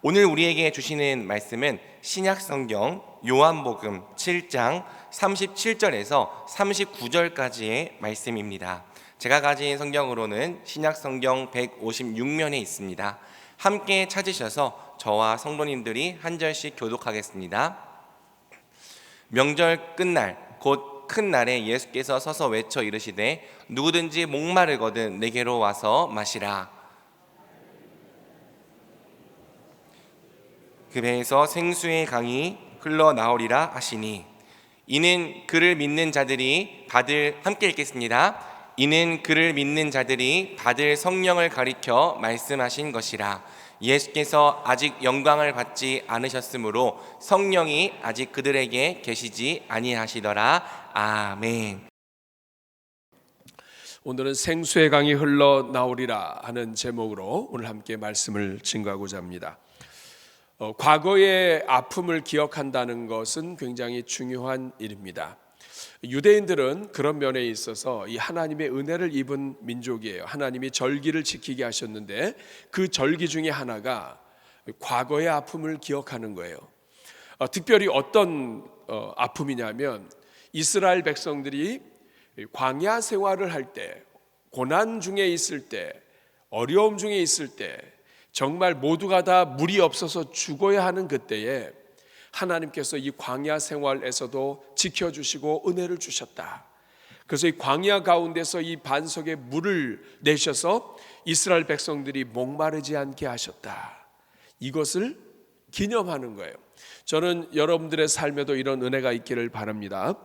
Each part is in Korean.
오늘 우리에게 주시는 말씀은 신약성경 요한복음 7장 37절에서 39절까지의 말씀입니다. 제가 가진 성경으로는 신약성경 156면에 있습니다. 함께 찾으셔서 저와 성도님들이 한 절씩 교독하겠습니다. 명절 끝날 곧 큰 날에 예수께서 서서 외쳐 이르시되 누구든지 목마르거든 내게로 와서 마시라. 그 배에서 생수의 강이 흘러나오리라 하시니 이는 그를 믿는 자들이 받을 함께 읽겠습니다. 이는 그를 믿는 자들이 받을 성령을 가리켜 말씀하신 것이라. 예수께서 아직 영광을 받지 않으셨으므로 성령이 아직 그들에게 계시지 아니하시더라. 아멘. 오늘은 생수의 강이 흘러나오리라 하는 제목으로 오늘 함께 말씀을 증거하고자 합니다. 과거의 아픔을 기억한다는 것은 굉장히 중요한 일입니다. 유대인들은 그런 면에 있어서 이 하나님의 은혜를 입은 민족이에요. 하나님이 절기를 지키게 하셨는데 그 절기 중에 하나가 과거의 아픔을 기억하는 거예요. 특별히 어떤 아픔이냐면 이스라엘 백성들이 광야 생활을 할 때, 고난 중에 있을 때, 어려움 중에 있을 때, 정말 모두가 다 물이 없어서 죽어야 하는 그때에 하나님께서 이 광야 생활에서도 지켜주시고 은혜를 주셨다. 그래서 이 광야 가운데서 이 반석에 물을 내셔서 이스라엘 백성들이 목마르지 않게 하셨다. 이것을 기념하는 거예요. 저는 여러분들의 삶에도 이런 은혜가 있기를 바랍니다.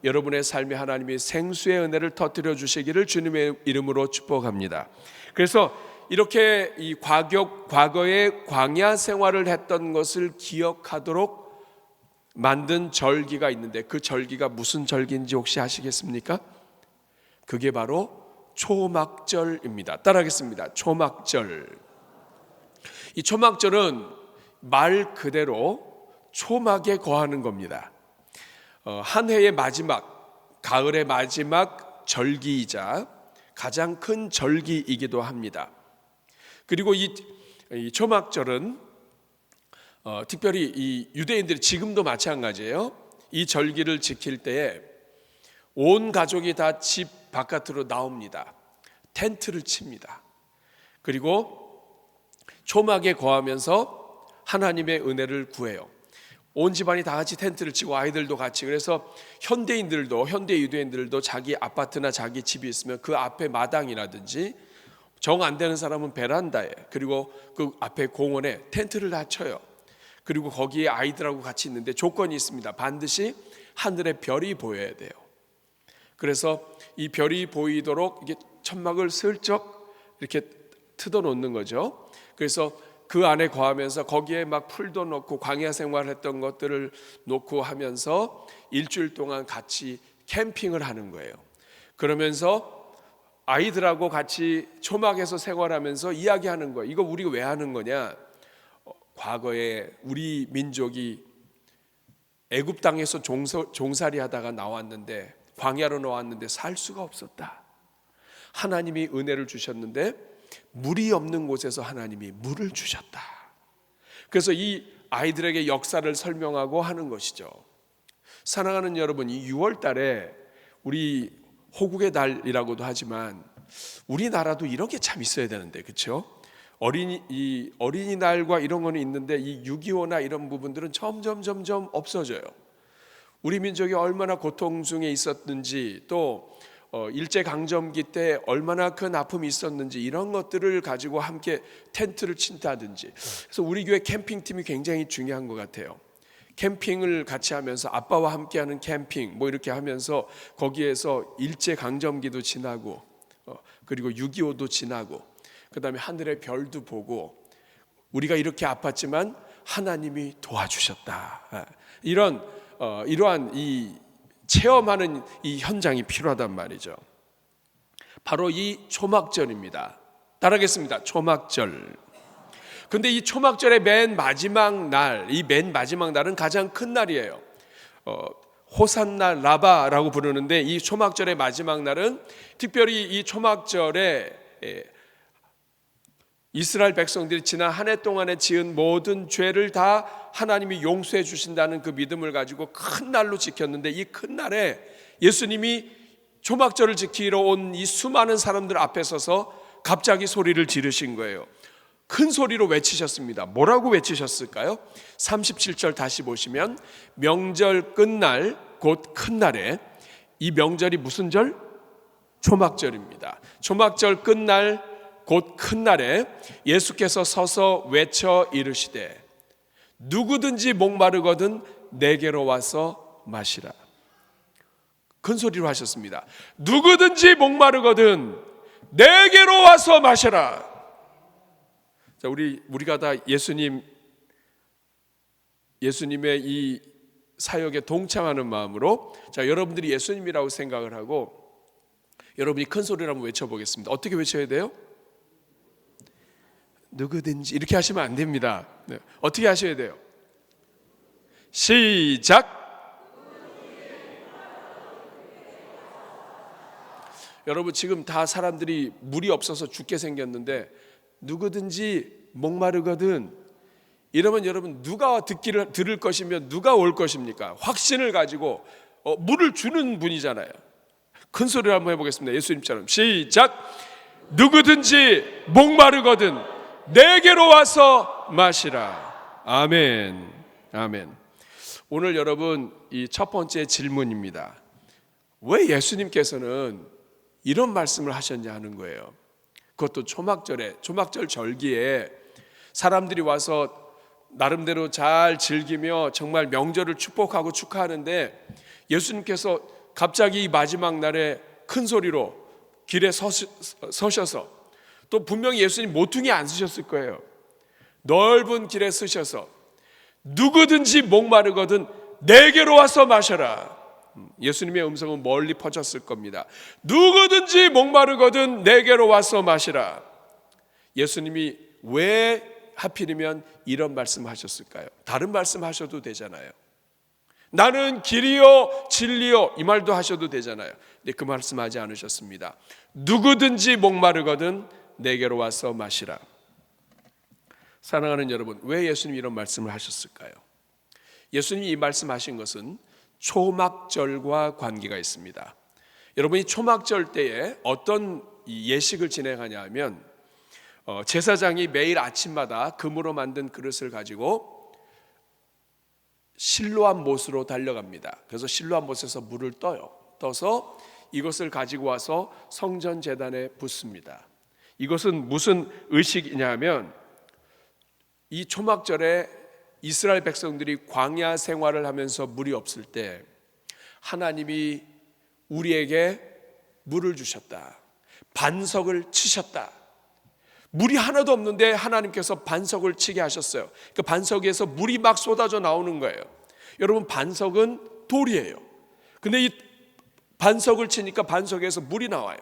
여러분의 삶에 하나님이 생수의 은혜를 터뜨려 주시기를 주님의 이름으로 축복합니다. 그래서 이렇게 이 과거의 광야 생활을 했던 것을 기억하도록 만든 절기가 있는데 그 절기가 무슨 절기인지 혹시 아시겠습니까? 그게 바로 초막절입니다. 따라하겠습니다. 초막절. 이 초막절은 말 그대로 초막에 거하는 겁니다. 한 해의 마지막, 가을의 마지막 절기이자 가장 큰 절기이기도 합니다. 그리고 이 초막절은 특별히 이 유대인들이 지금도 마찬가지예요. 이 절기를 지킬 때에 온 가족이 다 집 바깥으로 나옵니다. 텐트를 칩니다. 그리고 초막에 거하면서 하나님의 은혜를 구해요. 온 집안이 다 같이 텐트를 치고 아이들도 같이. 그래서 현대 유대인들도 자기 아파트나 자기 집이 있으면 그 앞에 마당이라든지 정 안 되는 사람은 베란다에, 그리고 그 앞에 공원에 텐트를 다 쳐요. 그리고 거기에 아이들하고 같이 있는데 조건이 있습니다. 반드시 하늘에 별이 보여야 돼요. 그래서 이 별이 보이도록 이게 천막을 슬쩍 이렇게 뜯어 놓는 거죠. 그래서 그 안에 거하면서 거기에 막 풀도 넣고 광야 생활했던 것들을 놓고 하면서 일주일 동안 같이 캠핑을 하는 거예요. 그러면서 아이들하고 같이 초막에서 생활하면서 이야기하는 거예요. 이거 우리가 왜 하는 거냐? 과거에 우리 민족이 애굽 땅에서 종살이 하다가 나왔는데, 광야로 나왔는데 살 수가 없었다. 하나님이 은혜를 주셨는데 물이 없는 곳에서 하나님이 물을 주셨다. 그래서 이 아이들에게 역사를 설명하고 하는 것이죠. 사랑하는 여러분, 이 6월 달에 우리 호국의 달이라고도 하지만 우리나라도 이런 게 참 있어야 되는데, 그렇죠? 어린이날과 이런 거는 있는데 이 6.25나 이런 부분들은 점점 없어져요. 우리 민족이 얼마나 고통 중에 있었는지, 또 일제강점기 때 얼마나 큰 아픔이 있었는지, 이런 것들을 가지고 함께 텐트를 친다든지. 그래서 우리 교회 캠핑팀이 굉장히 중요한 것 같아요. 캠핑을 같이 하면서 아빠와 함께하는 캠핑 뭐 이렇게 하면서 거기에서 일제강점기도 지나고 그리고 6.25도 지나고 그 다음에 하늘의 별도 보고 우리가 이렇게 아팠지만 하나님이 도와주셨다. 이러한 이 체험하는 이 현장이 필요하단 말이죠. 바로 이 초막절입니다. 따라하겠습니다. 초막절. 근데 이 초막절의 맨 마지막 날, 이 맨 마지막 날은 가장 큰 날이에요. 호산나 라바라고 부르는데 이 초막절의 마지막 날은 특별히 이 초막절에 이스라엘 백성들이 지난 한 해 동안에 지은 모든 죄를 다 하나님이 용서해 주신다는 그 믿음을 가지고 큰 날로 지켰는데, 이 큰 날에 예수님이 초막절을 지키러 온 이 수많은 사람들 앞에 서서 갑자기 소리를 지르신 거예요. 큰 소리로 외치셨습니다. 뭐라고 외치셨을까요? 37절 다시 보시면, 명절 끝날 곧 큰 날에, 이 명절이 무슨 절? 초막절입니다. 초막절 끝날 곧 큰 날에 예수께서 서서 외쳐 이르시되 누구든지 목마르거든 내게로 와서 마시라. 큰 소리로 하셨습니다. 누구든지 목마르거든 내게로 와서 마셔라. 자, 우리가 다 예수님의 이 사역에 동참하는 마음으로, 자, 여러분들이 예수님이라고 생각을 하고 여러분이 큰 소리로 한번 외쳐보겠습니다. 어떻게 외쳐야 돼요? 누구든지 이렇게 하시면 안 됩니다. 네. 어떻게 하셔야 돼요? 시작. 여러분, 지금 다 사람들이 물이 없어서 죽게 생겼는데 누구든지 목마르거든 이러면 여러분 누가 들을 것이며 누가 올 것입니까? 확신을 가지고 물을 주는 분이잖아요. 큰 소리로 한번 해보겠습니다. 예수님처럼 시작. 누구든지 목마르거든 내게로 와서 마시라. 아멘. 아멘. 오늘 여러분, 이 첫 번째 질문입니다. 왜 예수님께서는 이런 말씀을 하셨냐 하는 거예요. 그것도 초막절 절기에 사람들이 와서 나름대로 잘 즐기며 정말 명절을 축복하고 축하하는데, 예수님께서 갑자기 이 마지막 날에 큰 소리로 길에 서셔서, 또 분명히 예수님 모퉁이 안 쓰셨을 거예요. 넓은 길에 서셔서 누구든지 목마르거든 내게로 와서 마셔라. 예수님의 음성은 멀리 퍼졌을 겁니다. 누구든지 목마르거든 내게로 와서 마시라. 예수님이 왜 하필이면 이런 말씀하셨을까요? 다른 말씀하셔도 되잖아요. 나는 길이요 진리요 이 말도 하셔도 되잖아요. 근데 그 말씀하지 않으셨습니다. 누구든지 목마르거든 내게로 와서 마시라. 사랑하는 여러분, 왜 예수님이 이런 말씀을 하셨을까요? 예수님이 이 말씀하신 것은 초막절과 관계가 있습니다. 여러분이 초막절 때에 어떤 예식을 진행하냐 하면, 제사장이 매일 아침마다 금으로 만든 그릇을 가지고 실로암 못으로 달려갑니다. 그래서 실로암 못에서 물을 떠서 이것을 가지고 와서 성전 제단에 붓습니다. 이것은 무슨 의식이냐 하면, 이 초막절에 이스라엘 백성들이 광야 생활을 하면서 물이 없을 때 하나님이 우리에게 물을 주셨다. 반석을 치셨다. 물이 하나도 없는데 하나님께서 반석을 치게 하셨어요. 그 반석에서 물이 막 쏟아져 나오는 거예요. 여러분, 반석은 돌이에요. 근데 이 반석을 치니까 반석에서 물이 나와요.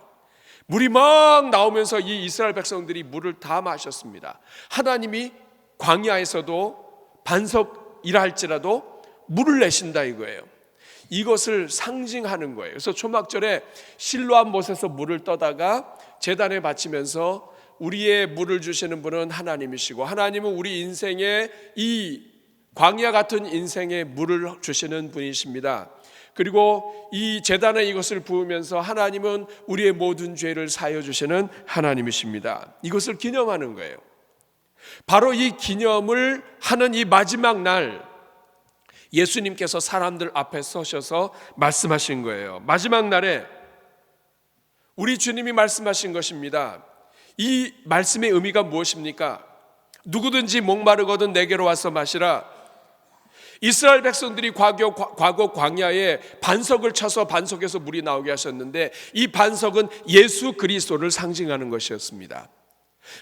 물이 막 나오면서 이 이스라엘 백성들이 물을 다 마셨습니다. 하나님이 광야에서도 반석이라 할지라도 물을 내신다 이거예요. 이것을 상징하는 거예요. 그래서 초막절에 실로암 못에서 물을 떠다가 제단에 바치면서 우리의 물을 주시는 분은 하나님이시고, 하나님은 우리 인생의 이 광야 같은 인생의 물을 주시는 분이십니다. 그리고 이 제단에 이것을 부으면서 하나님은 우리의 모든 죄를 사하여 주시는 하나님이십니다. 이것을 기념하는 거예요. 바로 이 기념을 하는 이 마지막 날, 예수님께서 사람들 앞에 서셔서 말씀하신 거예요. 마지막 날에 우리 주님이 말씀하신 것입니다. 이 말씀의 의미가 무엇입니까? 누구든지 목마르거든 내게로 와서 마시라. 이스라엘 백성들이 과거 광야에 반석을 쳐서 반석에서 물이 나오게 하셨는데, 이 반석은 예수 그리스도를 상징하는 것이었습니다.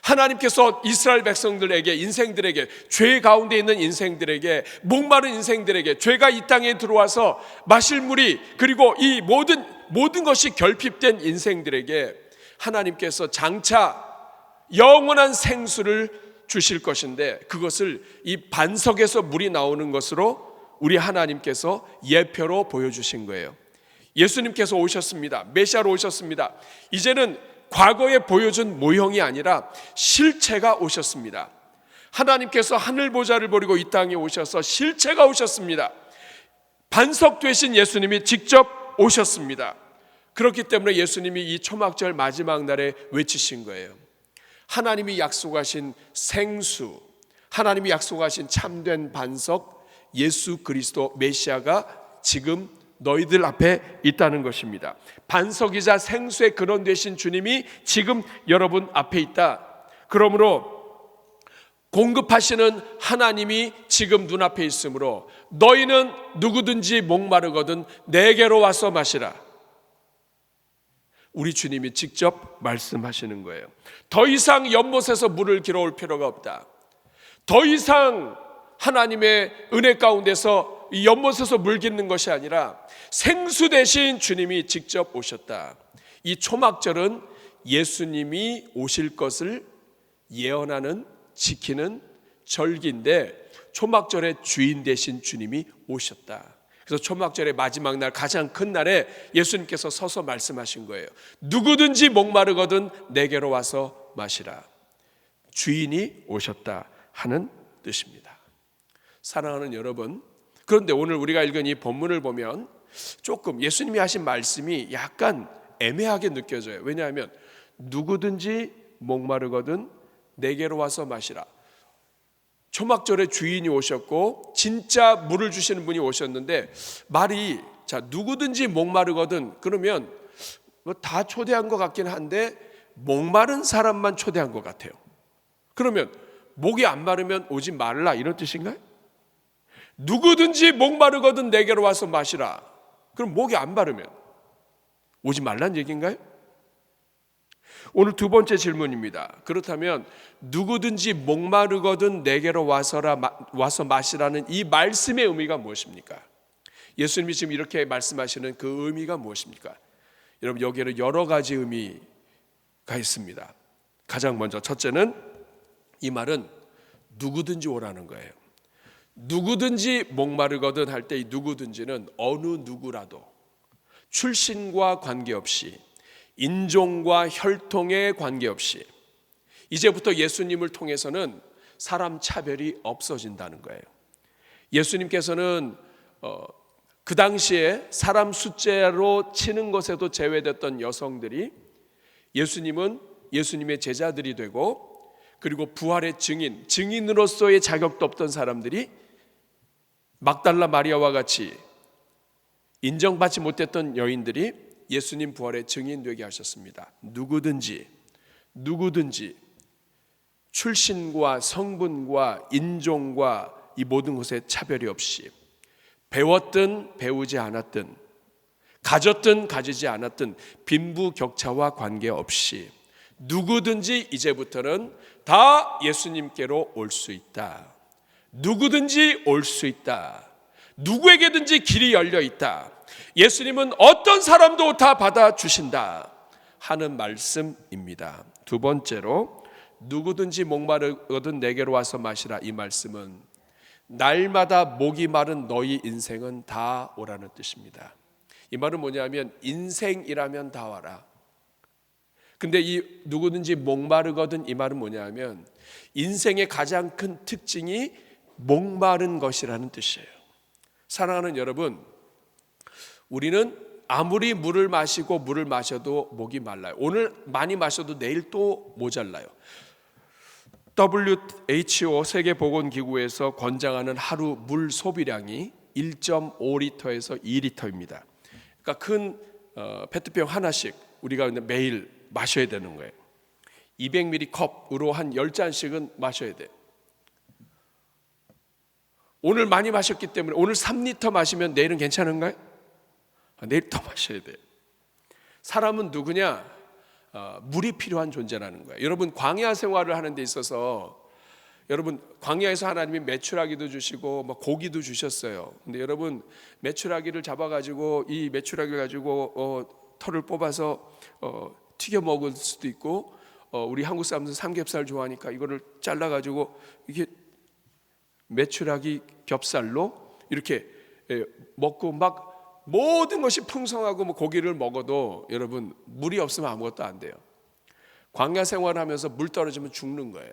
하나님께서 이스라엘 백성들에게, 인생들에게, 죄 가운데 있는 인생들에게, 목마른 인생들에게, 죄가 이 땅에 들어와서 마실 물이, 그리고 이 모든 것이 결핍된 인생들에게 하나님께서 장차 영원한 생수를 주실 것인데, 그것을 이 반석에서 물이 나오는 것으로 우리 하나님께서 예표로 보여주신 거예요. 예수님께서 오셨습니다. 메시아로 오셨습니다. 이제는 과거에 보여준 모형이 아니라 실체가 오셨습니다. 하나님께서 하늘 보좌를 버리고 이 땅에 오셔서 실체가 오셨습니다. 반석 되신 예수님이 직접 오셨습니다. 그렇기 때문에 예수님이 이 초막절 마지막 날에 외치신 거예요. 하나님이 약속하신 생수, 하나님이 약속하신 참된 반석 예수 그리스도 메시아가 지금 너희들 앞에 있다는 것입니다. 반석이자 생수의 근원 되신 주님이 지금 여러분 앞에 있다. 그러므로 공급하시는 하나님이 지금 눈앞에 있으므로 너희는 누구든지 목마르거든 내게로 와서 마시라. 우리 주님이 직접 말씀하시는 거예요. 더 이상 연못에서 물을 길어올 필요가 없다. 더 이상 하나님의 은혜 가운데서 이 연못에서 물 깃는 것이 아니라 생수 대신 주님이 직접 오셨다. 이 초막절은 예수님이 오실 것을 예언하는, 지키는 절기인데 초막절의 주인 되신 주님이 오셨다. 그래서 초막절의 마지막 날, 가장 큰 날에 예수님께서 서서 말씀하신 거예요. 누구든지 목마르거든 내게로 와서 마시라. 주인이 오셨다 하는 뜻입니다. 사랑하는 여러분, 그런데 오늘 우리가 읽은 이 본문을 보면 조금 예수님이 하신 말씀이 약간 애매하게 느껴져요. 왜냐하면 누구든지 목마르거든 내게로 와서 마시라. 초막절에 주인이 오셨고 진짜 물을 주시는 분이 오셨는데 말이, 자, 누구든지 목마르거든 그러면 다 초대한 것 같긴 한데 목마른 사람만 초대한 것 같아요. 그러면 목이 안 마르면 오지 말라 이런 뜻인가요? 누구든지 목마르거든 내게로 와서 마시라. 그럼 목이 안 마르면 오지 말란 얘기인가요? 오늘 두 번째 질문입니다. 그렇다면 누구든지 목마르거든 내게로 와서 마시라는 이 말씀의 의미가 무엇입니까? 예수님이 지금 이렇게 말씀하시는 그 의미가 무엇입니까? 여러분, 여기에는 여러 가지 의미가 있습니다. 가장 먼저 첫째는 이 말은 누구든지 오라는 거예요. 누구든지 목마르거든 할 때 이 누구든지는 어느 누구라도 출신과 관계없이, 인종과 혈통에 관계없이 이제부터 예수님을 통해서는 사람 차별이 없어진다는 거예요. 예수님께서는 그 당시에 사람 숫자로 치는 것에도 제외됐던 여성들이 예수님은 예수님의 제자들이 되고, 그리고 부활의 증인으로서의 자격도 없던 사람들이 막달라 마리아와 같이 인정받지 못했던 여인들이 예수님 부활의 증인되게 하셨습니다. 누구든지 출신과 성분과 인종과 이 모든 것에 차별이 없이, 배웠든 배우지 않았든, 가졌든 가지지 않았든, 빈부격차와 관계없이 누구든지 이제부터는 다 예수님께로 올 수 있다. 누구든지 올 수 있다. 누구에게든지 길이 열려 있다. 예수님은 어떤 사람도 다 받아주신다 하는 말씀입니다. 두 번째로 누구든지 목마르거든 내게로 와서 마시라. 이 말씀은 날마다 목이 마른 너희 인생은 다 오라는 뜻입니다. 이 말은 뭐냐면 인생이라면 다 와라. 근데 이 누구든지 목마르거든 이 말은 뭐냐면 인생의 가장 큰 특징이 목마른 것이라는 뜻이에요. 사랑하는 여러분, 우리는 아무리 물을 마시고 물을 마셔도 목이 말라요. 오늘 많이 마셔도 내일 또 모자라요. WHO 세계보건기구에서 권장하는 하루 물 소비량이 1.5리터에서 2리터입니다. 그러니까 큰 페트병 하나씩 우리가 매일 마셔야 되는 거예요. 200ml 컵으로 한 10잔씩은 마셔야 돼요. 오늘 많이 마셨기 때문에 오늘 3리터 마시면 내일은 괜찮은가요? 내일 더 마셔야 돼요. 사람은 누구냐? 물이 필요한 존재라는 거예요. 여러분, 광야 생활을 하는 데 있어서 여러분, 광야에서 하나님이 메추라기도 주시고 고기도 주셨어요. 근데 여러분, 메추라기를 잡아가지고 이 메추라기를 가지고 털을 뽑아서 튀겨 먹을 수도 있고, 우리 한국 사람들 삼겹살 좋아하니까 이거를 잘라가지고 이게 메추라기 겹살로 이렇게 먹고 막 모든 것이 풍성하고 고기를 먹어도 여러분 물이 없으면 아무것도 안 돼요. 광야 생활하면서 물 떨어지면 죽는 거예요.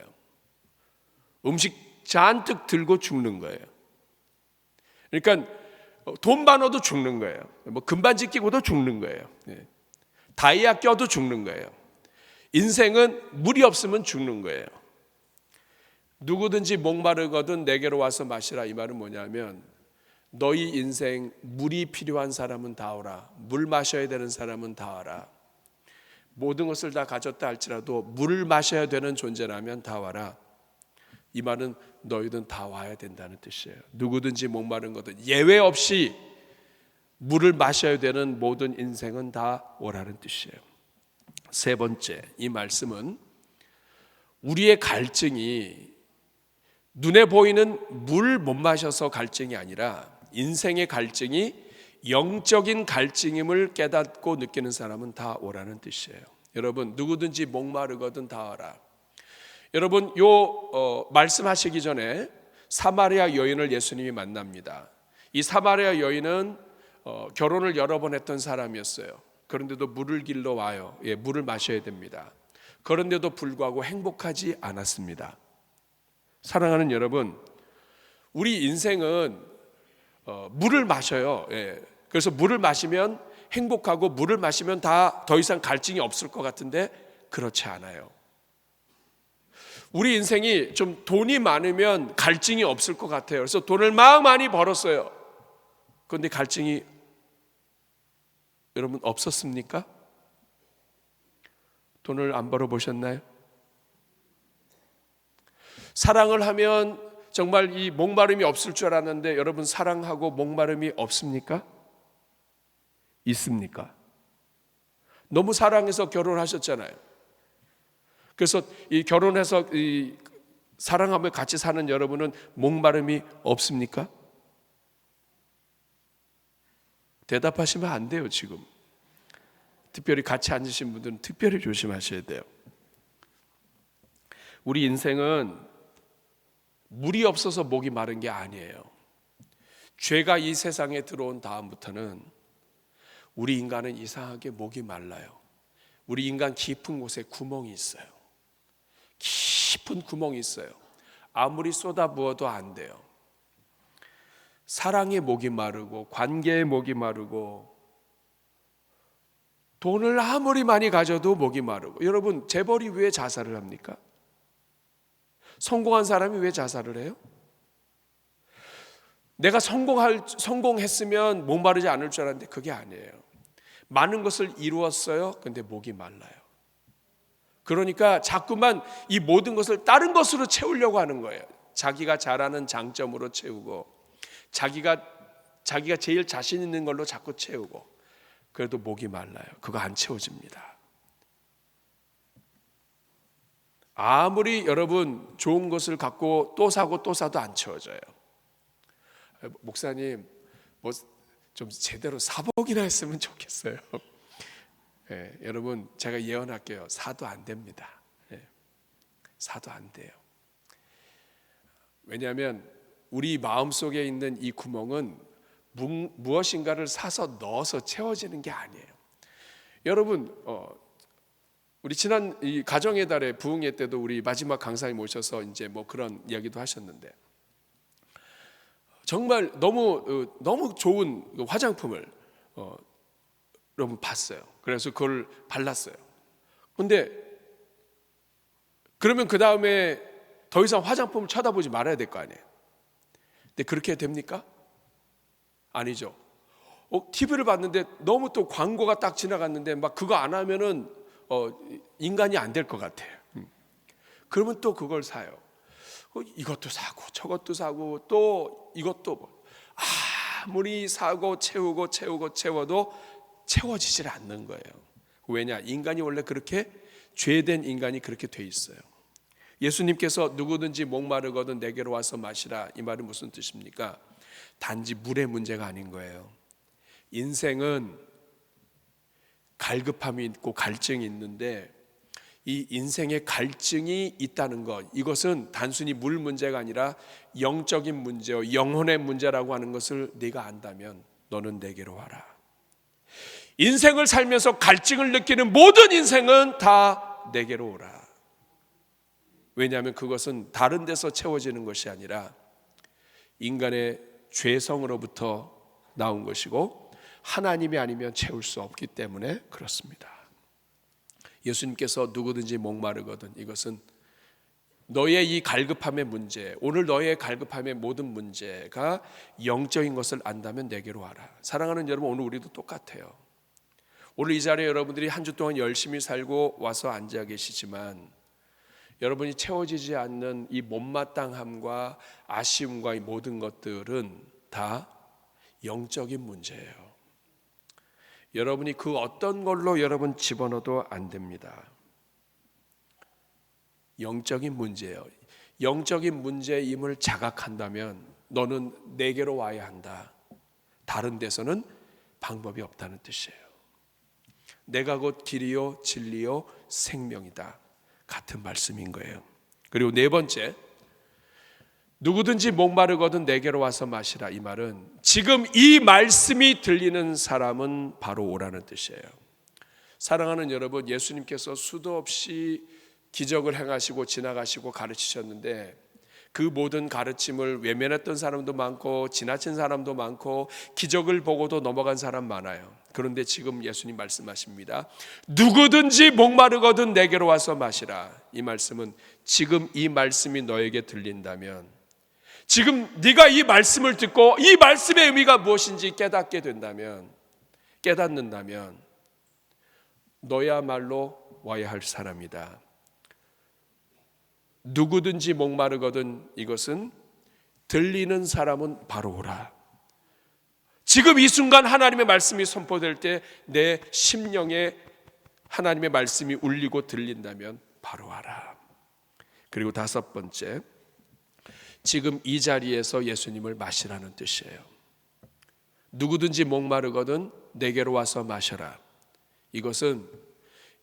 음식 잔뜩 들고 죽는 거예요. 그러니까 돈 많아도 죽는 거예요. 뭐 금반지 끼고도 죽는 거예요. 다이아 껴도 죽는 거예요. 인생은 물이 없으면 죽는 거예요. 누구든지 목마르거든 내게로 와서 마시라. 이 말은 뭐냐면 너희 인생 물이 필요한 사람은 다 오라. 물 마셔야 되는 사람은 다 와라. 모든 것을 다 가졌다 할지라도 물을 마셔야 되는 존재라면 다 와라. 이 말은 너희는 다 와야 된다는 뜻이에요. 누구든지 목마른 것은 예외 없이 물을 마셔야 되는 모든 인생은 다 오라는 뜻이에요. 세 번째, 이 말씀은 우리의 갈증이 눈에 보이는 물 못 마셔서 갈증이 아니라 인생의 갈증이 영적인 갈증임을 깨닫고 느끼는 사람은 다 오라는 뜻이에요. 여러분, 누구든지 목마르거든 다 와라. 여러분, 말씀하시기 전에 사마리아 여인을 예수님이 만납니다. 이 사마리아 여인은 결혼을 여러 번 했던 사람이었어요. 그런데도 물을 길러 와요. 물을 마셔야 됩니다. 그런데도 불구하고 행복하지 않았습니다. 사랑하는 여러분, 우리 인생은 물을 마셔요. 그래서 물을 마시면 행복하고 물을 마시면 다 더 이상 갈증이 없을 것 같은데 그렇지 않아요. 우리 인생이 좀 돈이 많으면 갈증이 없을 것 같아요. 그래서 돈을 막 많이 벌었어요. 그런데 갈증이 여러분 없었습니까? 돈을 안 벌어 보셨나요? 사랑을 하면 정말 이 목마름이 없을 줄 알았는데 여러분 사랑하고 목마름이 없습니까? 있습니까? 너무 사랑해서 결혼하셨잖아요. 그래서 이 결혼해서 이 사랑하며 같이 사는 여러분은 목마름이 없습니까? 대답하시면 안 돼요. 지금 특별히 같이 앉으신 분들은 특별히 조심하셔야 돼요. 우리 인생은 물이 없어서 목이 마른 게 아니에요. 죄가 이 세상에 들어온 다음부터는 우리 인간은 이상하게 목이 말라요. 우리 인간 깊은 곳에 구멍이 있어요. 깊은 구멍이 있어요. 아무리 쏟아부어도 안 돼요. 사랑의 목이 마르고 관계의 목이 마르고 돈을 아무리 많이 가져도 목이 마르고. 여러분, 재벌이 왜 자살을 합니까? 성공한 사람이 왜 자살을 해요? 내가 성공했으면 목마르지 않을 줄 알았는데 그게 아니에요. 많은 것을 이루었어요. 근데 목이 말라요. 그러니까 자꾸만 이 모든 것을 다른 것으로 채우려고 하는 거예요. 자기가 잘하는 장점으로 채우고 자기가 제일 자신 있는 걸로 자꾸 채우고. 그래도 목이 말라요. 그거 안 채워집니다. 아무리 여러분 좋은 것을 갖고 또 사고 또 사도 안 채워져요. 목사님 뭐 좀 제대로 사복이나 했으면 좋겠어요. 여러분 제가 예언할게요. 사도 안 됩니다. 사도 안 돼요. 왜냐하면 우리 마음속에 있는 이 구멍은 무엇인가를 사서 넣어서 채워지는 게 아니에요. 여러분 우리 지난 이 가정의 달에 부흥회 때도 우리 마지막 강사님 모셔서 이제 뭐 그런 이야기도 하셨는데 정말 너무 좋은 화장품을 여러분 봤어요. 그래서 그걸 발랐어요. 근데 그러면 그 다음에 더 이상 화장품을 쳐다보지 말아야 될 거 아니에요. 근데 그렇게 됩니까? 아니죠. TV를 봤는데 너무 또 광고가 딱 지나갔는데 막 그거 안 하면은 인간이 안 될 것 같아요. 그러면 또 그걸 사요. 이것도 사고 저것도 사고 또 이것도 아무리 사고 채워도 채워지질 않는 거예요. 왜냐? 인간이 원래 그렇게 죄된 인간이 그렇게 돼 있어요. 예수님께서 누구든지 목마르거든 내게로 와서 마시라. 이 말은 무슨 뜻입니까? 단지 물의 문제가 아닌 거예요. 인생은 갈급함이 있고 갈증이 있는데 이 인생의 갈증이 있다는 것, 이것은 단순히 물 문제가 아니라 영적인 문제요, 영혼의 문제라고 하는 것을 네가 안다면 너는 내게로 와라. 인생을 살면서 갈증을 느끼는 모든 인생은 다 내게로 오라. 왜냐하면 그것은 다른 데서 채워지는 것이 아니라 인간의 죄성으로부터 나온 것이고 하나님이 아니면 채울 수 없기 때문에 그렇습니다. 예수님께서 누구든지 목마르거든, 이것은 너의 이 갈급함의 문제, 오늘 너의 갈급함의 모든 문제가 영적인 것을 안다면 내게로 와라. 사랑하는 여러분, 오늘 우리도 똑같아요. 오늘 이 자리에 여러분들이 한 주 동안 열심히 살고 와서 앉아 계시지만 여러분이 채워지지 않는 이 못마땅함과 아쉬움과 이 모든 것들은 다 영적인 문제예요. 여러분이 그 어떤 걸로 여러분 집어넣어도 안 됩니다. 영적인 문제예요. 영적인 문제임을 자각한다면 너는 내게로 와야 한다. 다른 데서는 방법이 없다는 뜻이에요. 내가 곧 길이요 진리요 생명이다. 같은 말씀인 거예요. 그리고 네 번째, 누구든지 목마르거든 내게로 와서 마시라. 이 말은 지금 이 말씀이 들리는 사람은 바로 오라는 뜻이에요. 사랑하는 여러분, 예수님께서 수도 없이 기적을 행하시고 지나가시고 가르치셨는데 그 모든 가르침을 외면했던 사람도 많고 지나친 사람도 많고 기적을 보고도 넘어간 사람 많아요. 그런데 지금 예수님 말씀하십니다. 누구든지 목마르거든 내게로 와서 마시라. 이 말씀은 지금 이 말씀이 너에게 들린다면, 지금 네가 이 말씀을 듣고 이 말씀의 의미가 무엇인지 깨닫는다면 너야말로 와야 할 사람이다. 누구든지 목마르거든, 이것은 들리는 사람은 바로 오라. 지금 이 순간 하나님의 말씀이 선포될 때 내 심령에 하나님의 말씀이 울리고 들린다면 바로 와라. 그리고 다섯 번째, 지금 이 자리에서 예수님을 마시라는 뜻이에요. 누구든지 목마르거든 내게로 와서 마셔라. 이것은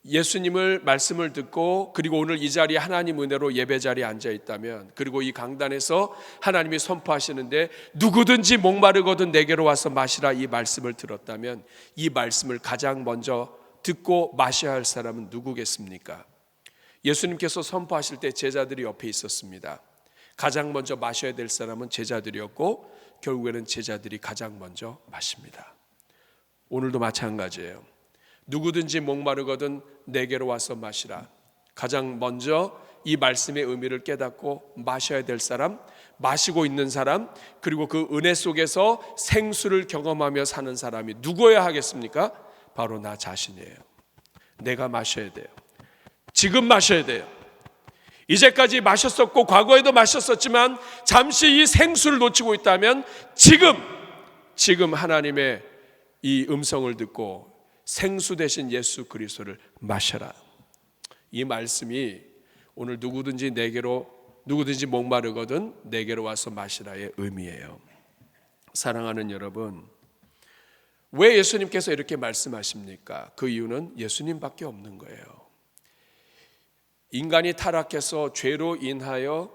예수님을 말씀을 듣고 그리고 오늘 이 자리에 하나님 은혜로 예배 자리에 앉아 있다면, 그리고 이 강단에서 하나님이 선포하시는데 누구든지 목마르거든 내게로 와서 마시라 이 말씀을 들었다면, 이 말씀을 가장 먼저 듣고 마셔야 할 사람은 누구겠습니까? 예수님께서 선포하실 때 제자들이 옆에 있었습니다. 가장 먼저 마셔야 될 사람은 제자들이었고 결국에는 제자들이 가장 먼저 마십니다. 오늘도 마찬가지예요. 누구든지 목마르거든 내게로 와서 마시라. 가장 먼저 이 말씀의 의미를 깨닫고 마셔야 될 사람, 마시고 있는 사람, 그리고 그 은혜 속에서 생수를 경험하며 사는 사람이 누구여야 하겠습니까? 바로 나 자신이에요. 내가 마셔야 돼요. 지금 마셔야 돼요. 이제까지 마셨었고 과거에도 마셨었지만 잠시 이 생수를 놓치고 있다면 지금 하나님의 이 음성을 듣고 생수 되신 예수 그리스도를 마셔라. 이 말씀이 오늘 누구든지 목마르거든 내게로 와서 마시라의 의미예요. 사랑하는 여러분, 왜 예수님께서 이렇게 말씀하십니까? 그 이유는 예수님밖에 없는 거예요. 인간이 타락해서 죄로 인하여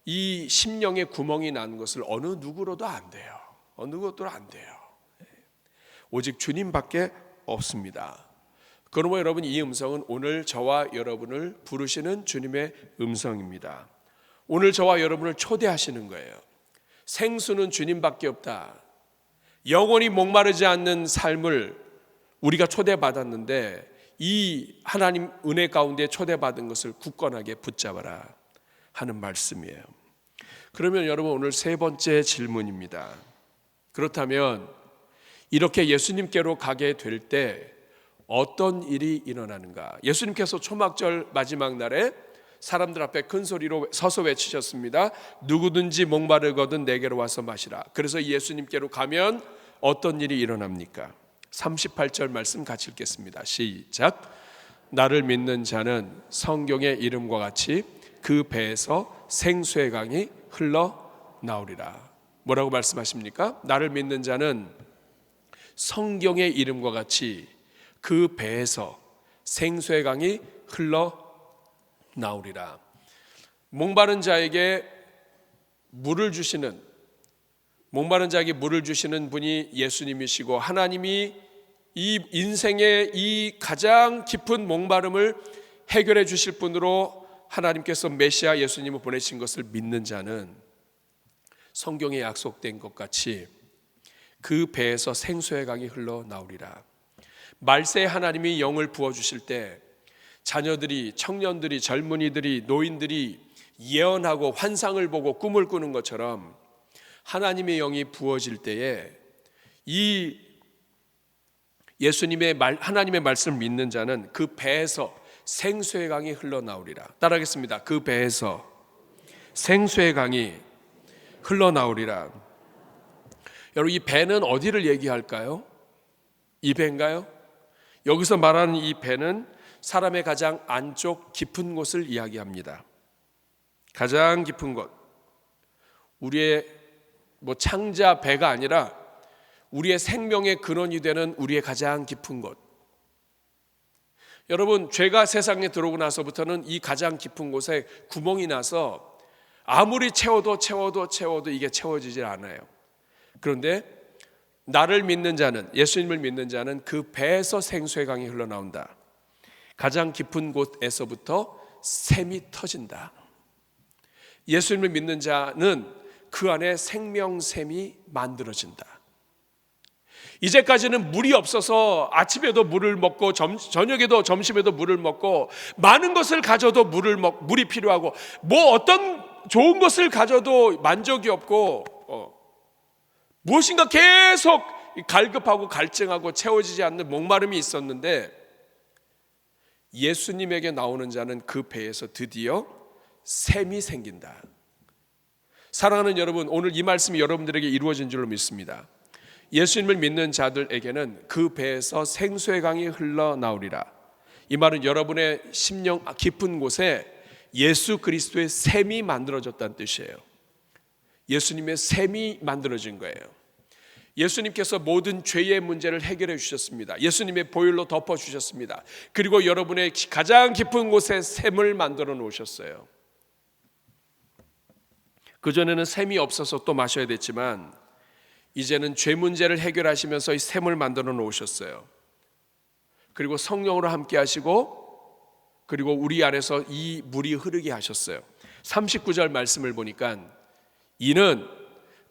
이 심령에 구멍이 난 것을 어느 누구로도 안 돼요. 어느 것도 안 돼요. 오직 주님밖에 없습니다. 그러므로 여러분, 이 음성은 오늘 저와 여러분을 부르시는 주님의 음성입니다. 오늘 저와 여러분을 초대하시는 거예요. 생수는 주님밖에 없다. 영원히 목마르지 않는 삶을 우리가 초대받았는데 이 하나님 은혜 가운데 초대받은 것을 굳건하게 붙잡아라 하는 말씀이에요. 그러면 여러분, 오늘 세 번째 질문입니다. 그렇다면 이렇게 예수님께로 가게 될 때 어떤 일이 일어나는가? 예수님께서 초막절 마지막 날에 사람들 앞에 큰 소리로 서서 외치셨습니다. 누구든지 목마르거든 내게로 와서 마시라. 그래서 예수님께로 가면 어떤 일이 일어납니까? 38절 말씀 같이 읽겠습니다. 시작. 나를 믿는 자는 성경의 이름과 같이 그 배에서 생수의 강이 흘러나오리라. 뭐라고 말씀하십니까? 나를 믿는 자는 성경의 이름과 같이 그 배에서 생수의 강이 흘러나오리라. 목마른 자에게 물을 주시는 분이 예수님이시고, 하나님이 이 인생의 이 가장 깊은 목마름을 해결해 주실 분으로 하나님께서 메시아 예수님을 보내신 것을 믿는 자는 성경에 약속된 것 같이 그 배에서 생수의 강이 흘러나오리라. 말세에 하나님이 영을 부어주실 때 자녀들이, 청년들이, 젊은이들이, 노인들이 예언하고 환상을 보고 꿈을 꾸는 것처럼 하나님의 영이 부어질 때에 이 예수님의 하나님의 말씀을 믿는 자는 그 배에서 생수의 강이 흘러나오리라. 따라하겠습니다. 그 배에서 생수의 강이 흘러나오리라. 여러분, 이 배는 어디를 얘기할까요? 이 배인가요? 여기서 말하는 이 배는 사람의 가장 안쪽 깊은 곳을 이야기합니다. 가장 깊은 곳. 우리의 창자 배가 아니라 우리의 생명의 근원이 되는 우리의 가장 깊은 곳. 여러분, 죄가 세상에 들어오고 나서부터는 이 가장 깊은 곳에 구멍이 나서 아무리 채워도 이게 채워지질 않아요. 그런데 나를 믿는 자는, 예수님을 믿는 자는 그 배에서 생수의 강이 흘러나온다. 가장 깊은 곳에서부터 샘이 터진다. 예수님을 믿는 자는 그 안에 생명샘이 만들어진다. 이제까지는 물이 없어서 아침에도 물을 먹고 저녁에도 점심에도 물을 먹고 많은 것을 가져도 물이 필요하고 어떤 좋은 것을 가져도 만족이 없고 무엇인가 계속 갈급하고 갈증하고 채워지지 않는 목마름이 있었는데 예수님에게 나오는 자는 그 배에서 드디어 샘이 생긴다. 사랑하는 여러분, 오늘 이 말씀이 여러분들에게 이루어진 줄로 믿습니다. 예수님을 믿는 자들에게는 그 배에서 생수의 강이 흘러나오리라. 이 말은 여러분의 심령 깊은 곳에 예수 그리스도의 샘이 만들어졌다는 뜻이에요. 예수님의 샘이 만들어진 거예요. 예수님께서 모든 죄의 문제를 해결해 주셨습니다. 예수님의 보혈로 덮어 주셨습니다. 그리고 여러분의 가장 깊은 곳에 샘을 만들어 놓으셨어요. 그전에는 샘이 없어서 또 마셔야 됐지만 이제는 죄 문제를 해결하시면서 이 샘을 만들어 놓으셨어요. 그리고 성령으로 함께 하시고 그리고 우리 안에서 이 물이 흐르게 하셨어요. 39절 말씀을 보니까 이는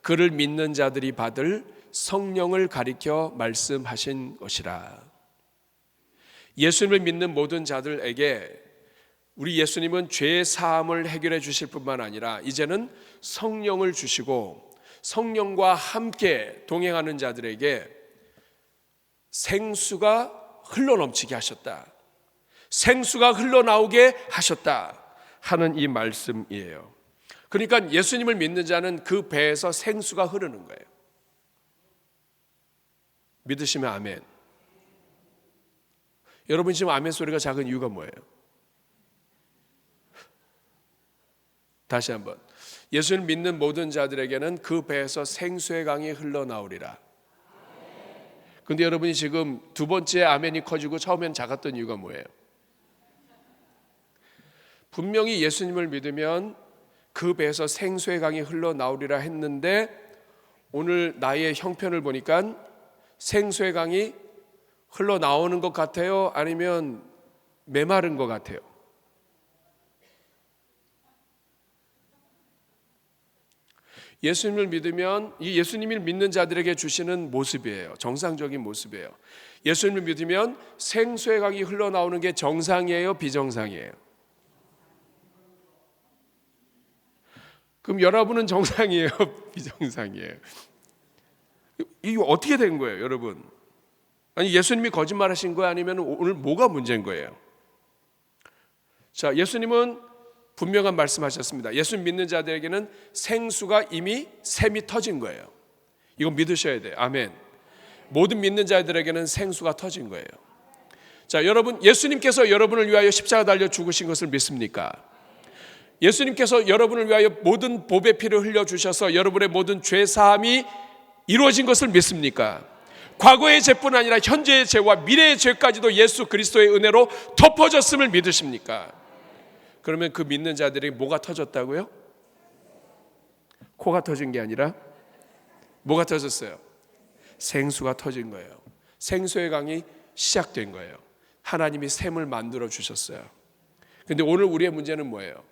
그를 믿는 자들이 받을 성령을 가리켜 말씀하신 것이라. 예수님을 믿는 모든 자들에게 우리 예수님은 죄의 사함을 해결해 주실 뿐만 아니라 이제는 성령을 주시고 성령과 함께 동행하는 자들에게 생수가 흘러넘치게 하셨다. 생수가 흘러나오게 하셨다 하는 이 말씀이에요. 그러니까 예수님을 믿는 자는 그 배에서 생수가 흐르는 거예요. 믿으시면 아멘. 여러분 지금 아멘 소리가 작은 이유가 뭐예요? 다시 한번. 예수를 믿는 모든 자들에게는 그 배에서 생수의 강이 흘러나오리라. 근데 여러분이 지금 두 번째 아멘이 커지고 처음엔 작았던 이유가 뭐예요? 분명히 예수님을 믿으면 그 배에서 생수의 강이 흘러나오리라 했는데 오늘 나의 형편을 보니까 생수의 강이 흘러나오는 것 같아요? 아니면 메마른 것 같아요? 예수님을 믿으면 이 예수님을 믿는 자들에게 주시는 모습이에요. 정상적인 모습이에요. 예수님을 믿으면 생수의 강이 흘러나오는 게 정상이에요? 비정상이에요? 그럼 여러분은 정상이에요? 비정상이에요? 이게 어떻게 된 거예요, 여러분? 아니 예수님이 거짓말하신 거예요? 아니면 오늘 뭐가 문제인 거예요? 자, 예수님은 분명한 말씀하셨습니다. 예수 믿는 자들에게는 생수가 이미 샘이 터진 거예요. 이거 믿으셔야 돼요. 아멘. 모든 믿는 자들에게는 생수가 터진 거예요. 자, 여러분, 예수님께서 여러분을 위하여 십자가 달려 죽으신 것을 믿습니까? 예수님께서 여러분을 위하여 모든 보배 피를 흘려 주셔서 여러분의 모든 죄 사함이 이루어진 것을 믿습니까? 과거의 죄뿐 아니라 현재의 죄와 미래의 죄까지도 예수 그리스도의 은혜로 덮어졌음을 믿으십니까? 그러면 그 믿는 자들이 뭐가 터졌다고요? 코가 터진 게 아니라 뭐가 터졌어요? 생수가 터진 거예요. 생수의 강이 시작된 거예요. 하나님이 샘을 만들어 주셨어요. 근데 오늘 우리의 문제는 뭐예요?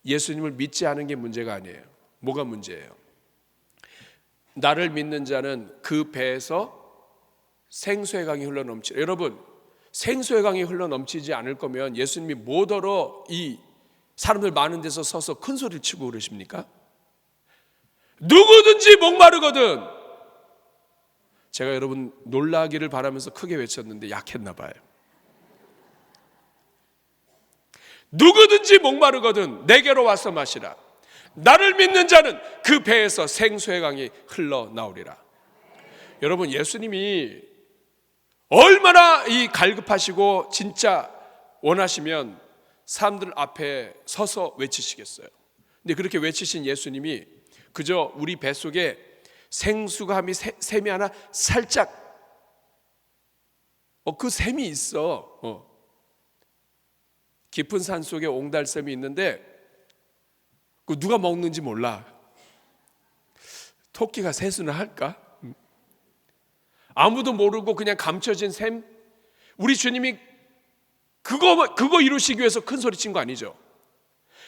예수님을 믿지 않은 게 문제가 아니에요. 뭐가 문제예요? 나를 믿는 자는 그 배에서 생수의 강이 흘러넘치. 여러분, 생수의 강이 흘러넘치지 않을 거면 예수님이 뭐더러 이 사람들 많은 데서 서서 큰 소리를 치고 그러십니까? 누구든지 목마르거든. 제가 여러분 놀라기를 바라면서 크게 외쳤는데 약했나 봐요. 누구든지 목마르거든 내게로 와서 마시라. 나를 믿는 자는 그 배에서 생수의 강이 흘러나오리라. 여러분, 예수님이 얼마나 이 갈급하시고 진짜 원하시면 사람들 앞에 서서 외치시겠어요. 근데 그렇게 외치신 예수님이 그저 우리 뱃속에 생수가 함이 샘이 하나 살짝 그 샘이 있어. 깊은 산 속에 옹달샘이 있는데 그 누가 먹는지 몰라. 토끼가 세수는 할까? 아무도 모르고 그냥 감춰진 샘. 우리 주님이 그거 이루시기 위해서 큰 소리 친 거 아니죠.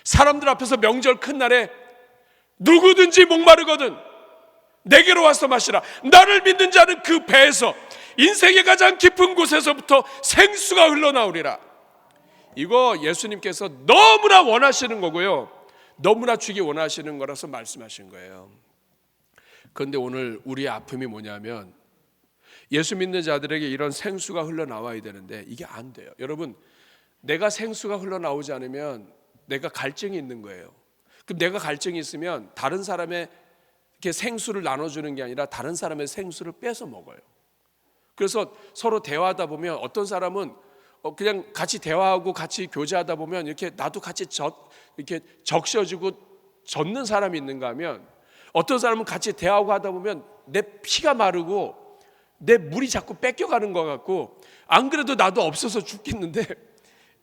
사람들 앞에서 명절 큰 날에 누구든지 목마르거든 내게로 와서 마시라. 나를 믿는 자는 그 배에서 인생의 가장 깊은 곳에서부터 생수가 흘러나오리라. 이거 예수님께서 너무나 원하시는 거고요, 너무나 주기 원하시는 거라서 말씀하신 거예요. 그런데 오늘 우리의 아픔이 뭐냐면 예수 믿는 자들에게 이런 생수가 흘러나와야 되는데 이게 안 돼요. 여러분, 내가 생수가 흘러나오지 않으면 내가 갈증이 있는 거예요. 그럼 내가 갈증이 있으면 다른 사람의 이렇게 생수를 나눠주는 게 아니라 다른 사람의 생수를 뺏어 먹어요. 그래서 서로 대화하다 보면 어떤 사람은 그냥 같이 대화하고 같이 교제하다 보면 이렇게 나도 같이 이렇게 적셔주고 젖는 사람이 있는가 하면 어떤 사람은 같이 대화하고 하다 보면 내 피가 마르고 내 물이 자꾸 뺏겨가는 것 같고, 안 그래도 나도 없어서 죽겠는데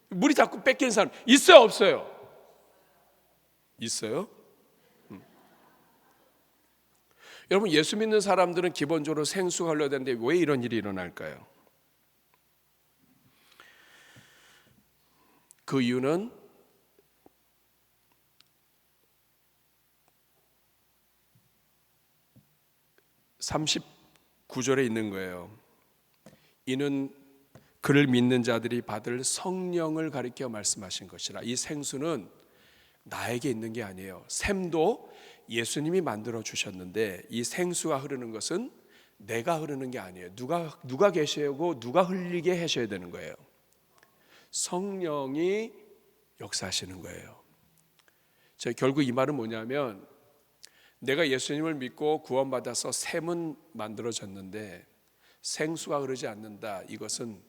물이 자꾸 뺏기는 사람 있어요, 없어요? 있어요? 여러분, 예수 믿는 사람들은 기본적으로 생수가 흘러야 되는데 왜 이런 일이 일어날까요? 그 이유는 39절에 있는 거예요. 이는 그를 믿는 자들이 받을 성령을 가리켜 말씀하신 것이라. 이 생수는 나에게 있는 게 아니에요. 샘도 예수님이 만들어 주셨는데 이 생수가 흐르는 것은 내가 흐르는 게 아니에요. 누가 계시고 누가 흘리게 하셔야 되는 거예요. 성령이 역사하시는 거예요. 결국 이 말은 뭐냐면 내가 예수님을 믿고 구원받아서 샘은 만들어졌는데 생수가 흐르지 않는다. 이것은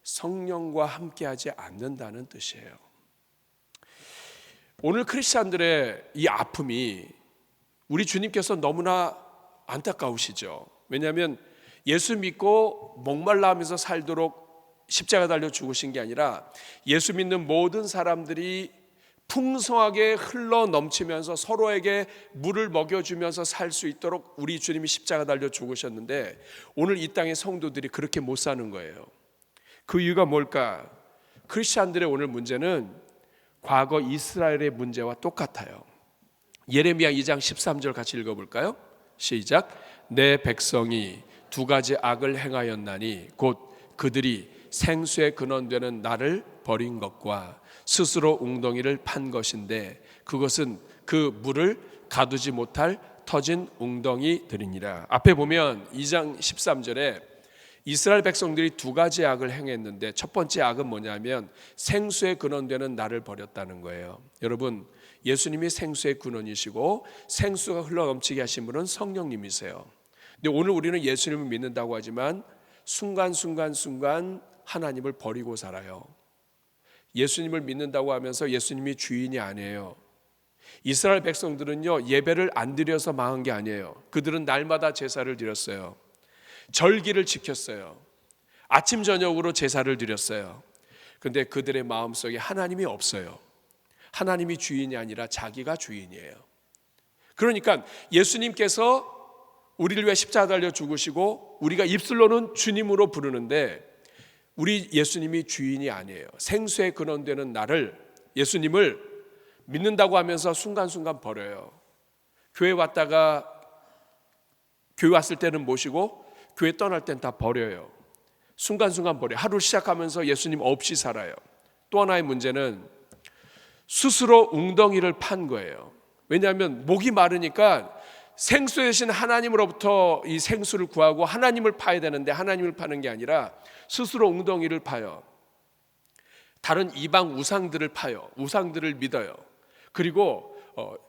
성령과 함께하지 않는다는 뜻이에요. 오늘 크리스찬들의 이 아픔이 우리 주님께서 너무나 안타까우시죠. 왜냐하면 예수 믿고 목말라 하면서 살도록 십자가 달려 죽으신 게 아니라 예수 믿는 모든 사람들이 풍성하게 흘러 넘치면서 서로에게 물을 먹여주면서 살 수 있도록 우리 주님이 십자가 달려 죽으셨는데 오늘 이 땅의 성도들이 그렇게 못 사는 거예요. 그 이유가 뭘까? 크리스찬들의 오늘 문제는 과거 이스라엘의 문제와 똑같아요. 예레미야 2장 13절 같이 읽어볼까요? 시작. 내 백성이 두 가지 악을 행하였나니 곧 그들이 생수의 근원되는 나를 버린 것과 스스로 웅덩이를 판 것인데 그것은 그 물을 가두지 못할 터진 웅덩이들이니라. 앞에 보면 2장 13절에 이스라엘 백성들이 두 가지 악을 행했는데 첫 번째 악은 뭐냐면 생수의 근원되는 나를 버렸다는 거예요. 여러분, 예수님이 생수의 근원이시고 생수가 흘러넘치게 하신 분은 성령님이세요. 근데 오늘 우리는 예수님을 믿는다고 하지만 순간순간 하나님을 버리고 살아요. 예수님을 믿는다고 하면서 예수님이 주인이 아니에요. 이스라엘 백성들은요, 예배를 안 드려서 망한 게 아니에요. 그들은 날마다 제사를 드렸어요. 절기를 지켰어요. 아침 저녁으로 제사를 드렸어요. 그런데 그들의 마음속에 하나님이 없어요. 하나님이 주인이 아니라 자기가 주인이에요. 그러니까 예수님께서 우리를 위해 십자가 달려 죽으시고 우리가 입술로는 주님으로 부르는데 우리 예수님이 주인이 아니에요. 생수의 근원되는 나를 예수님을 믿는다고 하면서 순간순간 버려요. 교회 왔다가 교회 왔을 때는 모시고 교회 떠날 땐 다 버려요. 순간순간 버려요. 하루 시작하면서 예수님 없이 살아요. 또 하나의 문제는 스스로 웅덩이를 판 거예요. 왜냐하면 목이 마르니까 생수 대신 하나님으로부터 이 생수를 구하고 하나님을 파야 되는데 하나님을 파는 게 아니라 스스로 웅덩이를 파요. 다른 이방 우상들을 파요. 우상들을 믿어요. 그리고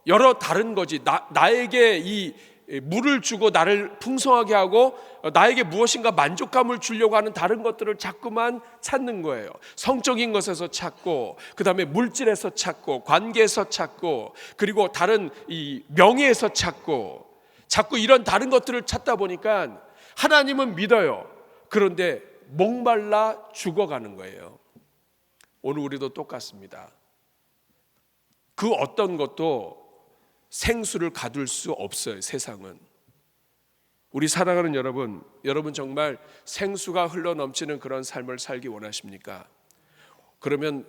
여러 다른 거지 나에게 이 물을 주고 나를 풍성하게 하고 나에게 무엇인가 만족감을 주려고 하는 다른 것들을 자꾸만 찾는 거예요. 성적인 것에서 찾고, 그 다음에 물질에서 찾고, 관계에서 찾고, 그리고 다른 이 명예에서 찾고, 자꾸 이런 다른 것들을 찾다 보니까 하나님은 믿어요. 그런데 목말라 죽어가는 거예요. 오늘 우리도 똑같습니다. 그 어떤 것도 생수를 가둘 수 없어요. 세상은. 우리 사랑하는 여러분 정말 생수가 흘러넘치는 그런 삶을 살기 원하십니까? 그러면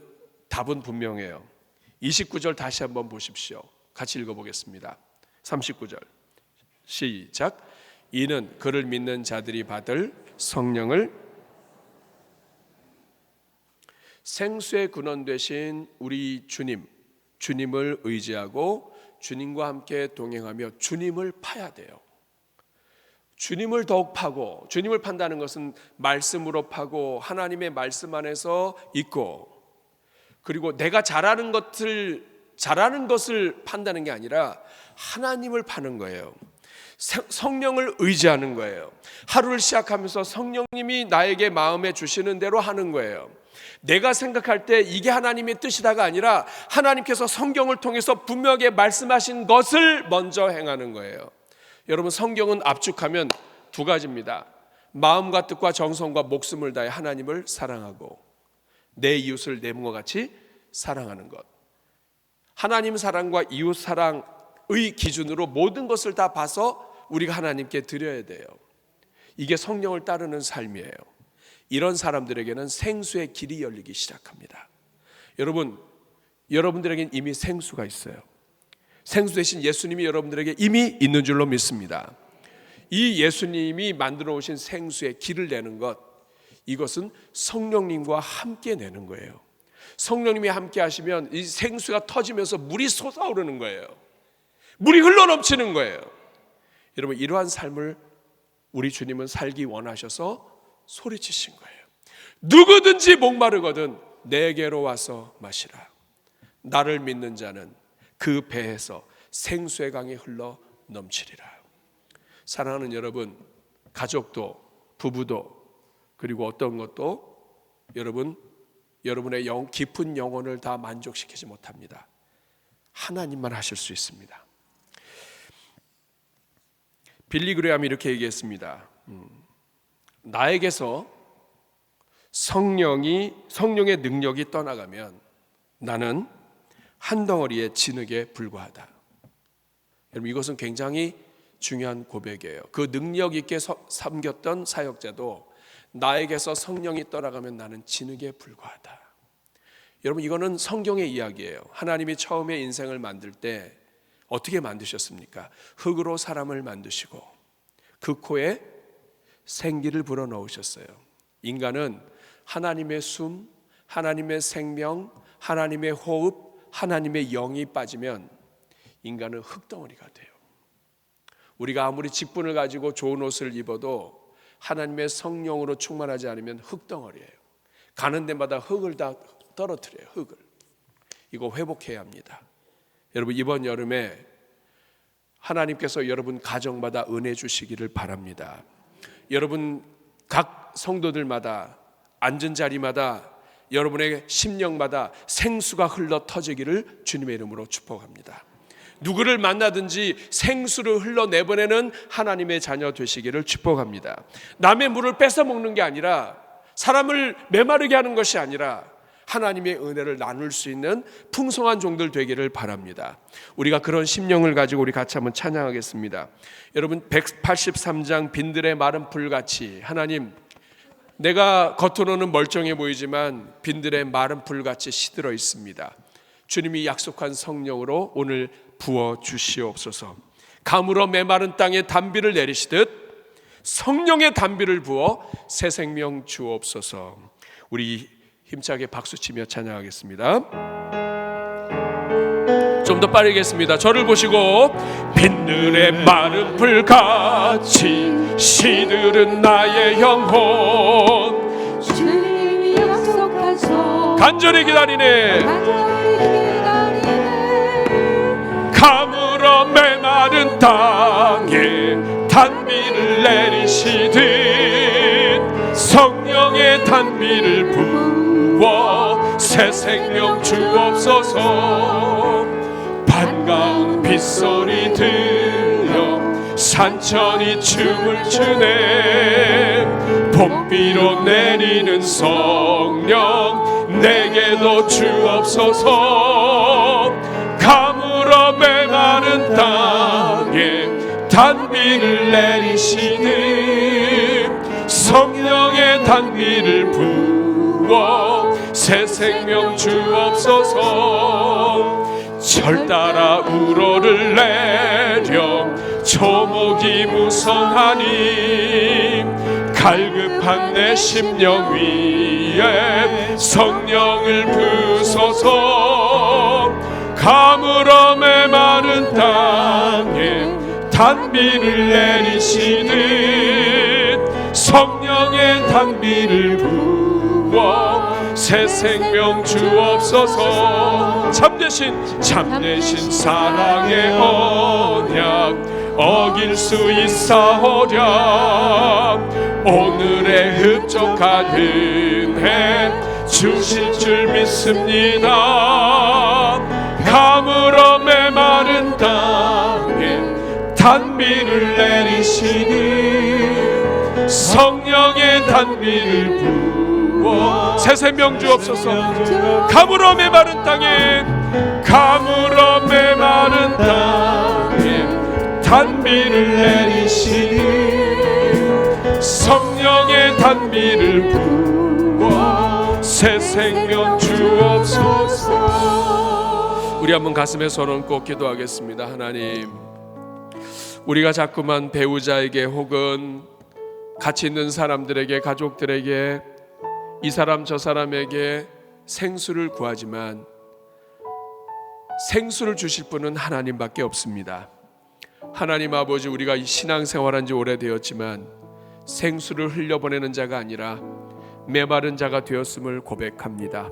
답은 분명해요. 29절 다시 한번 보십시오. 같이 읽어보겠습니다. 39절 시작. 이는 그를 믿는 자들이 받을 성령을, 생수의 근원 되신 우리 주님을 의지하고 주님과 함께 동행하며 주님을 파야 돼요. 주님을 더욱 파고, 주님을 판다는 것은 말씀으로 파고 하나님의 말씀 안에서 있고, 그리고 내가 잘하는 것을 판다는 게 아니라 하나님을 파는 거예요. 성령을 의지하는 거예요. 하루를 시작하면서 성령님이 나에게 마음에 주시는 대로 하는 거예요. 내가 생각할 때 이게 하나님의 뜻이다가 아니라 하나님께서 성경을 통해서 분명하게 말씀하신 것을 먼저 행하는 거예요. 여러분, 성경은 압축하면 두 가지입니다. 마음과 뜻과 정성과 목숨을 다해 하나님을 사랑하고 내 이웃을 내 몸과 같이 사랑하는 것. 하나님 사랑과 이웃 사랑의 기준으로 모든 것을 다 봐서 우리가 하나님께 드려야 돼요. 이게 성령을 따르는 삶이에요. 이런 사람들에게는 생수의 길이 열리기 시작합니다. 여러분들에게는 이미 생수가 있어요. 생수 대신 예수님이 여러분들에게 이미 있는 줄로 믿습니다. 이 예수님이 만들어 오신 생수의 길을 내는 것, 이것은 성령님과 함께 내는 거예요. 성령님이 함께 하시면 이 생수가 터지면서 물이 솟아오르는 거예요. 물이 흘러넘치는 거예요. 여러분, 이러한 삶을 우리 주님은 살기 원하셔서 소리치신 거예요. 누구든지 목마르거든 내게로 와서 마시라. 나를 믿는 자는 그 배에서 생수의 강이 흘러 넘치리라. 사랑하는 여러분, 가족도 부부도 그리고 어떤 것도 여러분의 깊은 영혼을 다 만족시키지 못합니다. 하나님만 하실 수 있습니다. 빌리 그레함이 이렇게 얘기했습니다. 나에게서 성령의 능력이 떠나가면 나는 한 덩어리의 진흙에 불과하다. 여러분, 이것은 굉장히 중요한 고백이에요. 그 능력 있게 섬겼던 사역자도 나에게서 성령이 떠나가면 나는 진흙에 불과하다. 여러분, 이거는 성경의 이야기예요. 하나님이 처음에 인생을 만들 때 어떻게 만드셨습니까? 흙으로 사람을 만드시고 그 코에 생기를 불어넣으셨어요. 인간은 하나님의 숨, 하나님의 생명, 하나님의 호흡, 하나님의 영이 빠지면 인간은 흙덩어리가 돼요. 우리가 아무리 직분을 가지고 좋은 옷을 입어도 하나님의 성령으로 충만하지 않으면 흙덩어리예요. 가는 데마다 흙을 다 떨어뜨려요. 흙을. 이거 회복해야 합니다. 여러분, 이번 여름에 하나님께서 여러분 가정마다 은혜 주시기를 바랍니다. 여러분 각 성도들마다 앉은 자리마다 여러분의 심령마다 생수가 흘러 터지기를 주님의 이름으로 축복합니다. 누구를 만나든지 생수를 흘러내보내는 하나님의 자녀 되시기를 축복합니다. 남의 물을 뺏어 먹는 게 아니라, 사람을 메마르게 하는 것이 아니라 하나님의 은혜를 나눌 수 있는 풍성한 종들 되기를 바랍니다. 우리가 그런 심령을 가지고 우리 같이 한번 찬양하겠습니다. 여러분, 183장 빈들의 마른 풀같이, 하나님, 내가 겉으로는 멀쩡해 보이지만 빈들의 마른 풀같이 시들어 있습니다. 주님이 약속한 성령으로 오늘 부어 주시옵소서. 가물어 메마른 땅에 단비를 내리시듯 성령의 단비를 부어 새 생명 주옵소서. 우리 힘차게 박수치며 찬양하겠습니다. 좀 더 빠르겠습니다. 저를 보시고 빗늘의 마른 불같이 시들은 나의 영혼 주님이 약속하소 간절히 기다리네. 가물어 메마른 땅에 단비를 내리시듯 성령의 단비를 부어 새 생명 주옵소서. 반가운 빗소리 들려 산천이 춤을 추네. 봄비로 내리는 성령 내게도 주옵소서. 가물어 메마른 땅에 단비를 내리시는 성령의 단비를 부어 새 생명 주옵소서. 절 따라 우러를 내려 초목이 무성하니 갈급한 내 심령 위에 성령을 부소서. 가물어 메마른 땅에 단비를 내리시듯 성령의 단비를 부어 새 생명 주옵소서. 참되신 사랑의 언약 어길 수 있사오랴. 오늘의 흡족한 은혜 주실 줄 믿습니다. 가물어 메마른 땅에 단비를 내리시니 성령의 단비를 부어 새 생명 주옵소서. 가물어 메마른 땅에 가물어 메마른 땅에 단비를 내리시니 성령의 단비를 부어 새 생명 주옵소서. 우리 한번 가슴에 손 얹고 기도하겠습니다. 하나님, 우리가 자꾸만 배우자에게 혹은 같이 있는 사람들에게, 가족들에게, 이 사람 저 사람에게 생수를 구하지만 생수를 주실 분은 하나님밖에 없습니다. 하나님 아버지, 우리가 이 신앙생활한 지 오래되었지만 생수를 흘려보내는 자가 아니라 메마른 자가 되었음을 고백합니다.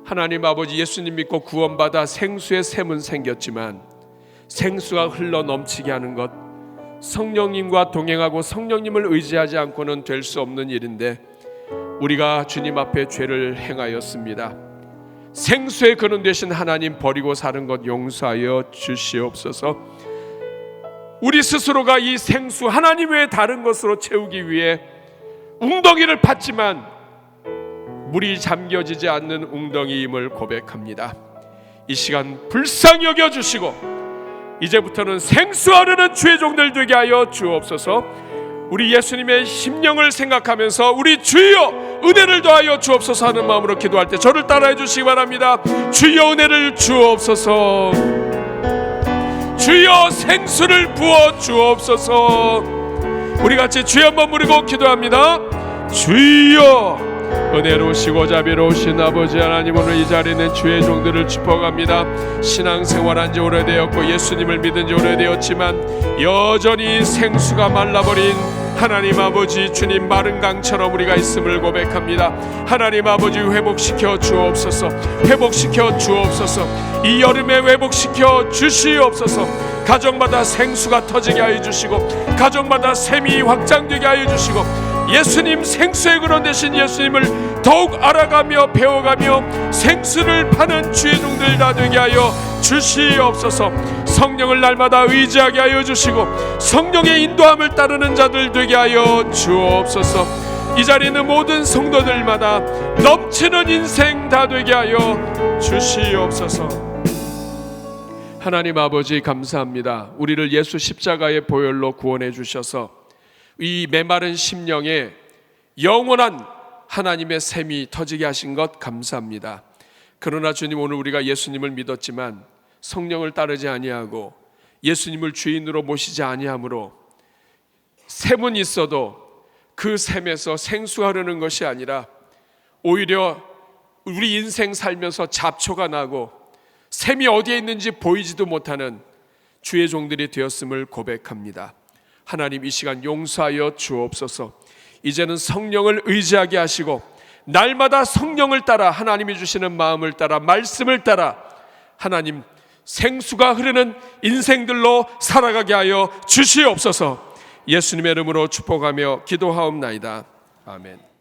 하나님 아버지, 예수님 믿고 구원받아 생수의 샘은 생겼지만 생수가 흘러 넘치게 하는 것, 성령님과 동행하고 성령님을 의지하지 않고는 될 수 없는 일인데 우리가 주님 앞에 죄를 행하였습니다. 생수의 근원 되신 하나님 버리고 사는 것 용서하여 주시옵소서. 우리 스스로가 이 생수 하나님 외에 다른 것으로 채우기 위해 웅덩이를 팠지만 물이 잠겨지지 않는 웅덩이임을 고백합니다. 이 시간 불쌍히 여겨주시고 이제부터는 생수 흐르는 주의 종들 되게 하여 주옵소서. 우리 예수님의 심령을 생각하면서 우리 주여 은혜를 더하여 주옵소서 하는 마음으로 기도할 때 저를 따라해 주시기 바랍니다. 주여 은혜를 주옵소서. 주여 생수를 부어 주옵소서. 우리 같이 주여 한번 부르고 기도합니다. 주여, 은혜로우시고 자비로우신 아버지 하나님, 오늘 이 자리에 있는 주의 종들을 짚어갑니다. 신앙생활한 지 오래되었고 예수님을 믿은 지 오래되었지만 여전히 생수가 말라버린 하나님 아버지, 주님 마른 강처럼 우리가 있음을 고백합니다. 하나님 아버지, 회복시켜 주옵소서. 회복시켜 주옵소서. 이 여름에 회복시켜 주시옵소서. 가정마다 생수가 터지게 하여 주시고 가정마다 샘이 확장되게 하여 주시고 예수님 생수의 근원 되신 예수님을 더욱 알아가며 배워가며 생수를 파는 주의 종들 다 되게 하여 주시옵소서. 성령을 날마다 의지하게 하여 주시고 성령의 인도함을 따르는 자들 되게 하여 주옵소서. 이 자리에 있는 모든 성도들마다 넘치는 인생 다 되게 하여 주시옵소서. 하나님 아버지, 감사합니다. 우리를 예수 십자가의 보혈로 구원해 주셔서 이 메마른 심령에 영원한 하나님의 샘이 터지게 하신 것 감사합니다. 그러나 주님, 오늘 우리가 예수님을 믿었지만 성령을 따르지 아니하고 예수님을 주인으로 모시지 아니하므로 샘은 있어도 그 샘에서 생수가 흐르는 것이 아니라 오히려 우리 인생 살면서 잡초가 나고 샘이 어디에 있는지 보이지도 못하는 주의 종들이 되었음을 고백합니다. 하나님, 이 시간 용서하여 주옵소서. 이제는 성령을 의지하게 하시고 날마다 성령을 따라, 하나님이 주시는 마음을 따라, 말씀을 따라 하나님 생수가 흐르는 인생들로 살아가게 하여 주시옵소서. 예수님의 이름으로 축복하며 기도하옵나이다. 아멘.